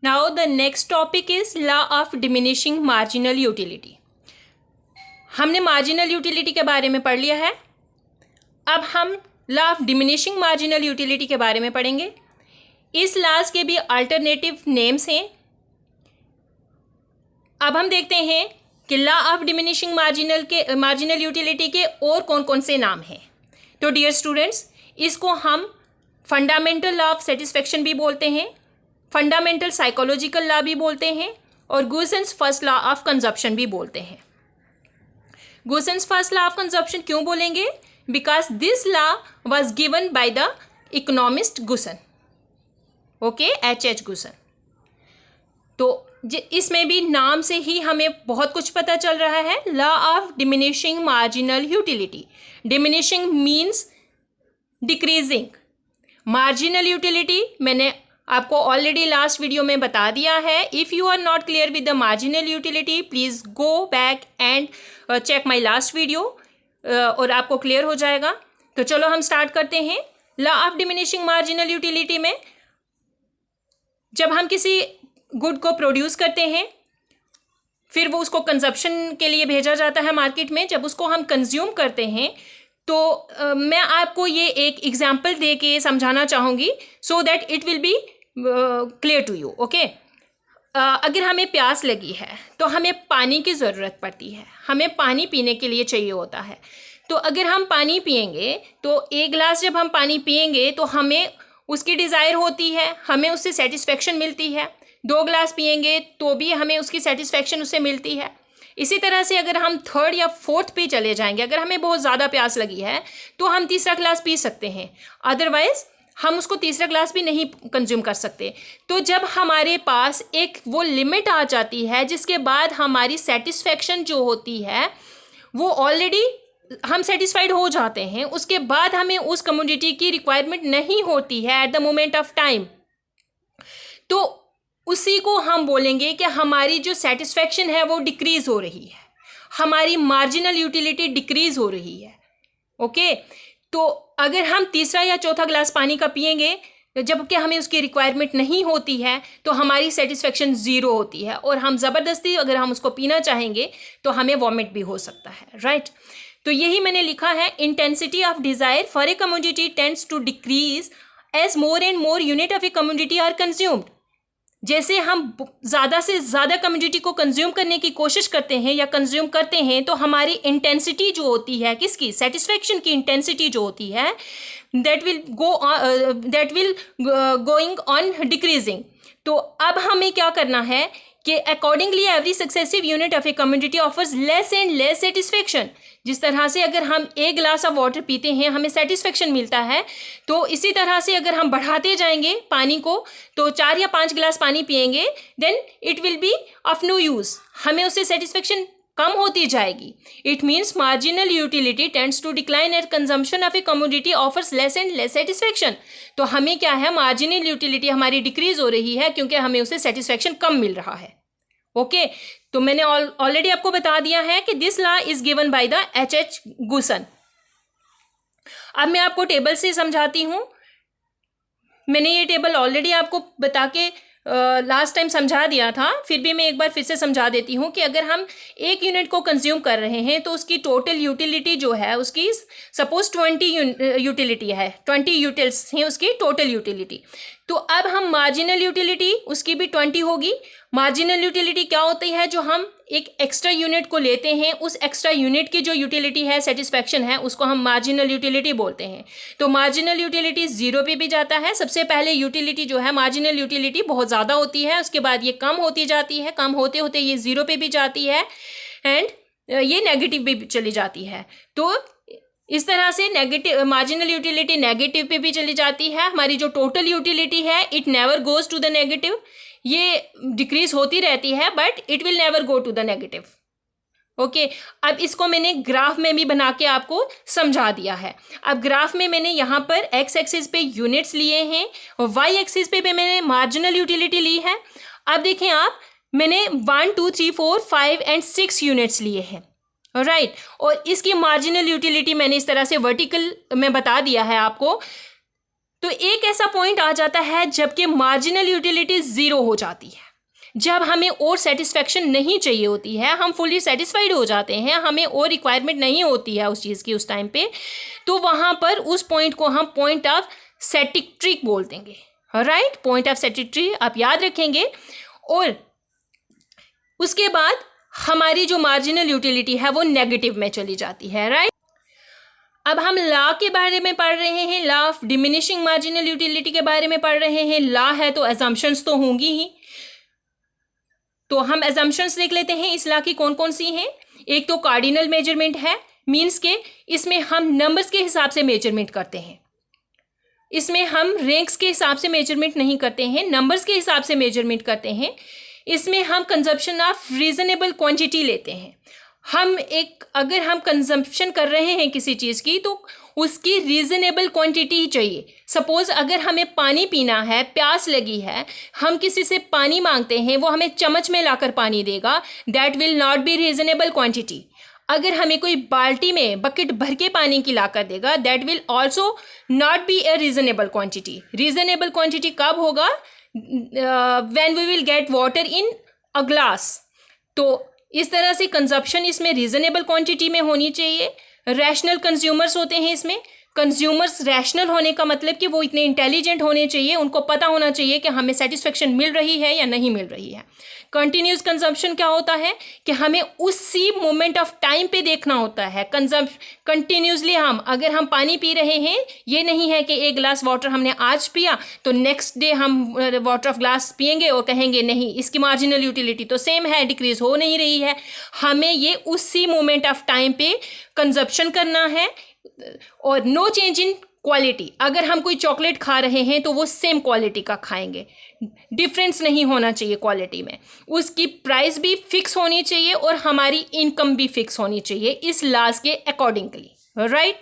Now the next topic is law of diminishing marginal utility. हमने marginal utility के बारे में पढ़ लिया है। अब हम law of diminishing marginal utility के बारे में पढ़ेंगे। इस लॉज के भी अल्टरनेटिव नेम्स हैं। अब हम देखते हैं कि law of diminishing marginal utility के और कौन कौन से नाम हैं। तो डियर स्टूडेंट्स, इसको हम फंडामेंटल लॉ ऑफ सेटिस्फेक्शन भी बोलते हैं, फंडामेंटल साइकोलॉजिकल लॉ भी बोलते हैं, और Gossen's first law of consumption भी बोलते हैं। Gossen's first law of consumption क्यों बोलेंगे? Because this law was given by the economist Gossen, okay, H.H. Gossen. तो इसमें भी नाम से ही हमें बहुत कुछ पता चल रहा है। Law of diminishing marginal utility. Diminishing means decreasing. Marginal utility मैंने आपको ऑलरेडी लास्ट वीडियो में बता दिया है। If you are not clear with the marginal utility, please go back and check my last video और आपको क्लियर हो जाएगा। तो चलो हम स्टार्ट करते हैं। Law of diminishing marginal utility में जब हम किसी गुड को प्रोड्यूस करते हैं, फिर वो उसको कंजप्शन के लिए भेजा जाता है मार्केट में। जब उसको हम कंज्यूम करते हैं तो मैं आपको ये एक एग्जाम्पल दे के समझाना चाहूँगी so that it will be clear to you, okay. अगर हमें प्यास लगी है तो हमें पानी की ज़रूरत पड़ती है, हमें पानी पीने के लिए चाहिए होता है। तो अगर हम पानी पिएंगे तो एक गिलास जब हम पानी पिएंगे तो हमें उसकी डिज़ायर होती है, हमें उससे सेटिस्फेक्शन मिलती है। 2 गिलास पिएंगे तो भी हमें उसकी सेटिस्फेक्शन उससे मिलती है। इसी तरह से अगर हम 3rd या 4th पे चले जाएंगे, अगर हमें बहुत ज़्यादा प्यास लगी है तो हम तीसरा गिलास पी सकते हैं, अदरवाइज़ हम उसको तीसरा गिलास भी नहीं कंज्यूम कर सकते। तो जब हमारे पास एक वो लिमिट आ जाती है जिसके बाद हमारी सेटिस्फेक्शन जो होती है वो ऑलरेडी हम सेटिस्फाइड हो जाते हैं, उसके बाद हमें उस कमोडिटी की रिक्वायरमेंट नहीं होती है at the moment of time, तो उसी को हम बोलेंगे कि हमारी जो सेटिस्फेक्शन है वो डिक्रीज़ हो रही है, हमारी मार्जिनल यूटिलिटी डिक्रीज़ हो रही है, ओके। तो अगर हम तीसरा या चौथा गिलास पानी का पिएंगे जबकि हमें उसकी रिक्वायरमेंट नहीं होती है तो हमारी सेटिस्फेक्शन 0 होती है, और हम ज़बरदस्ती अगर हम उसको पीना चाहेंगे तो हमें वॉमिट भी हो सकता है, राइट। तो यही मैंने लिखा है, intensity of desire for a commodity tends to decrease as more and more unit of a commodity are consumed. जैसे हम ज़्यादा से ज़्यादा कमोडिटी को कंज्यूम करने की कोशिश करते हैं या कंज्यूम करते हैं तो हमारी इंटेंसिटी जो होती है, किसकी, सेटिस्फेक्शन की इंटेंसिटी जो होती है, that will going on decreasing. तो अब हमें क्या करना है कि accordingly every successive unit of a commodity offers less and less satisfaction. जिस तरह से अगर हम 1 गिलास ऑफ वाटर पीते हैं हमें सेटिस्फेक्शन मिलता है, तो इसी तरह से अगर हम बढ़ाते जाएंगे पानी को तो 4 या 5 गिलास पानी पिएंगे then it will be of no use, हमें उससे सेटिस्फेक्शन कम होती जाएगी। It means marginal utility tends to decline at consumption of a commodity offers less and less satisfaction. तो हमें क्या है, मार्जिनल यूटिलिटी हमारी डिक्रीज हो रही है क्योंकि हमें उससे सेटिस्फेक्शन कम मिल रहा है, ओके। तो मैंने ऑलरेडी आपको बता दिया है कि this law is given by the H.H. गुसन। अब मैं आपको टेबल से समझाती हूँ। मैंने ये टेबल ऑलरेडी आपको बता के लास्ट टाइम समझा दिया था, फिर भी मैं एक बार फिर से समझा देती हूँ कि अगर हम 1 यूनिट को कंज्यूम कर रहे हैं तो उसकी टोटल यूटिलिटी जो है उसकी सपोज 20 यूटिलिटी है, 20 यूटिल्स हैं उसकी टोटल यूटिलिटी। तो अब हम मार्जिनल यूटिलिटी उसकी भी 20 होगी। मार्जिनल यूटिलिटी क्या होती है, जो हम एक एक्स्ट्रा यूनिट को लेते हैं, उस एक्स्ट्रा यूनिट की जो यूटिलिटी है, सेटिस्फेक्शन है, उसको हम मार्जिनल यूटिलिटी बोलते हैं। तो मार्जिनल यूटिलिटी 0 पे भी जाता है। सबसे पहले यूटिलिटी जो है, मार्जिनल यूटिलिटी बहुत ज़्यादा होती है, उसके बाद ये कम होती जाती है, कम होते होते ये 0 पे भी जाती है एंड ये नेगेटिव भी चली जाती है। तो इस तरह से नेगेटिव मार्जिनल यूटिलिटी नेगेटिव पे भी चली जाती है। हमारी जो टोटल यूटिलिटी है it never goes to the negative, ये डिक्रीज होती रहती है but it will never go to the negative, okay. अब इसको मैंने ग्राफ में भी बना के आपको समझा दिया है। अब ग्राफ में मैंने यहाँ पर एक्स एक्सिस पे यूनिट्स लिए हैं और वाई एक्सिस पे मैंने मार्जिनल यूटिलिटी ली है। अब देखें आप, मैंने 1 2 3 4 5 एंड 6 यूनिट्स लिए हैं, राइट। और इसकी मार्जिनल यूटिलिटी मैंने इस तरह से वर्टिकल में बता दिया है आपको। तो एक ऐसा पॉइंट आ जाता है जबकि मार्जिनल यूटिलिटी ज़ीरो हो जाती है, जब हमें और सेटिस्फेक्शन नहीं चाहिए होती है, हम फुली सेटिस्फाइड हो जाते हैं, हमें और रिक्वायरमेंट नहीं होती है उस चीज़ की उस टाइम पे, तो वहाँ पर उस पॉइंट को हम पॉइंट ऑफ सैटिस्फैक्ट्री बोल देंगे, राइट। पॉइंट ऑफ सैटिस्फैक्ट्री आप याद रखेंगे। और उसके बाद हमारी जो मार्जिनल यूटिलिटी है वो नेगेटिव में चली जाती है, राइट। अब हम लॉ के बारे में पढ़ रहे हैं, law of diminishing marginal utility के बारे में पढ़ रहे हैं। लॉ है तो अजम्पशंस तो होंगी ही, तो हम अजम्पशंस देख लेते हैं इस लॉ की कौन कौन सी हैं। एक तो कार्डिनल मेजरमेंट है, मीन्स के इसमें हम नंबर्स के हिसाब से मेजरमेंट करते हैं, इसमें हम रैंक्स के हिसाब से मेजरमेंट नहीं करते हैं, नंबर्स के हिसाब से मेजरमेंट करते हैं। इसमें हम कंजप्शन ऑफ रीजनेबल क्वांटिटी लेते हैं। अगर हम कंजम्पशन कर रहे हैं किसी चीज़ की तो उसकी रीज़नेबल क्वांटिटी ही चाहिए। सपोज़ अगर हमें पानी पीना है, प्यास लगी है, हम किसी से पानी मांगते हैं, वो हमें चम्मच में लाकर पानी देगा, that will not be reasonable quantity. अगर हमें कोई बाल्टी में बकेट भर के पानी की लाकर देगा, that will also not be a reasonable quantity. Reasonable quantity कब होगा? When we will get water in a glass. तो इस तरह से कंजप्शन इसमें रीजनेबल क्वांटिटी में होनी चाहिए। रैशनल कंज्यूमर्स होते हैं इसमें। कंज्यूमर्स रैशनल होने का मतलब कि वो इतने इंटेलिजेंट होने चाहिए, उनको पता होना चाहिए कि हमें सेटिस्फेक्शन मिल रही है या नहीं मिल रही है। कंटिन्यूस कंजम्पशन क्या होता है कि हमें उसी मोमेंट ऑफ टाइम पे देखना होता है। कंटिन्यूसली अगर हम पानी पी रहे हैं, ये नहीं है कि एक गिलास वाटर हमने आज पिया तो नेक्स्ट डे हम वाटर ऑफ ग्लास पिएंगे और कहेंगे नहीं इसकी मार्जिनल यूटिलिटी तो सेम है, डिक्रीज हो नहीं रही है। हमें ये उसी मोमेंट ऑफ टाइम पे कंजप्शन करना है। और नो चेंज इन क्वालिटी। अगर हम कोई चॉकलेट खा रहे हैं तो वो सेम क्वालिटी का खाएंगे, डिफरेंस नहीं होना चाहिए क्वालिटी में। उसकी प्राइस भी फिक्स होनी चाहिए और हमारी इनकम भी फिक्स होनी चाहिए इस लॉज के अकॉर्डिंगली, राइट।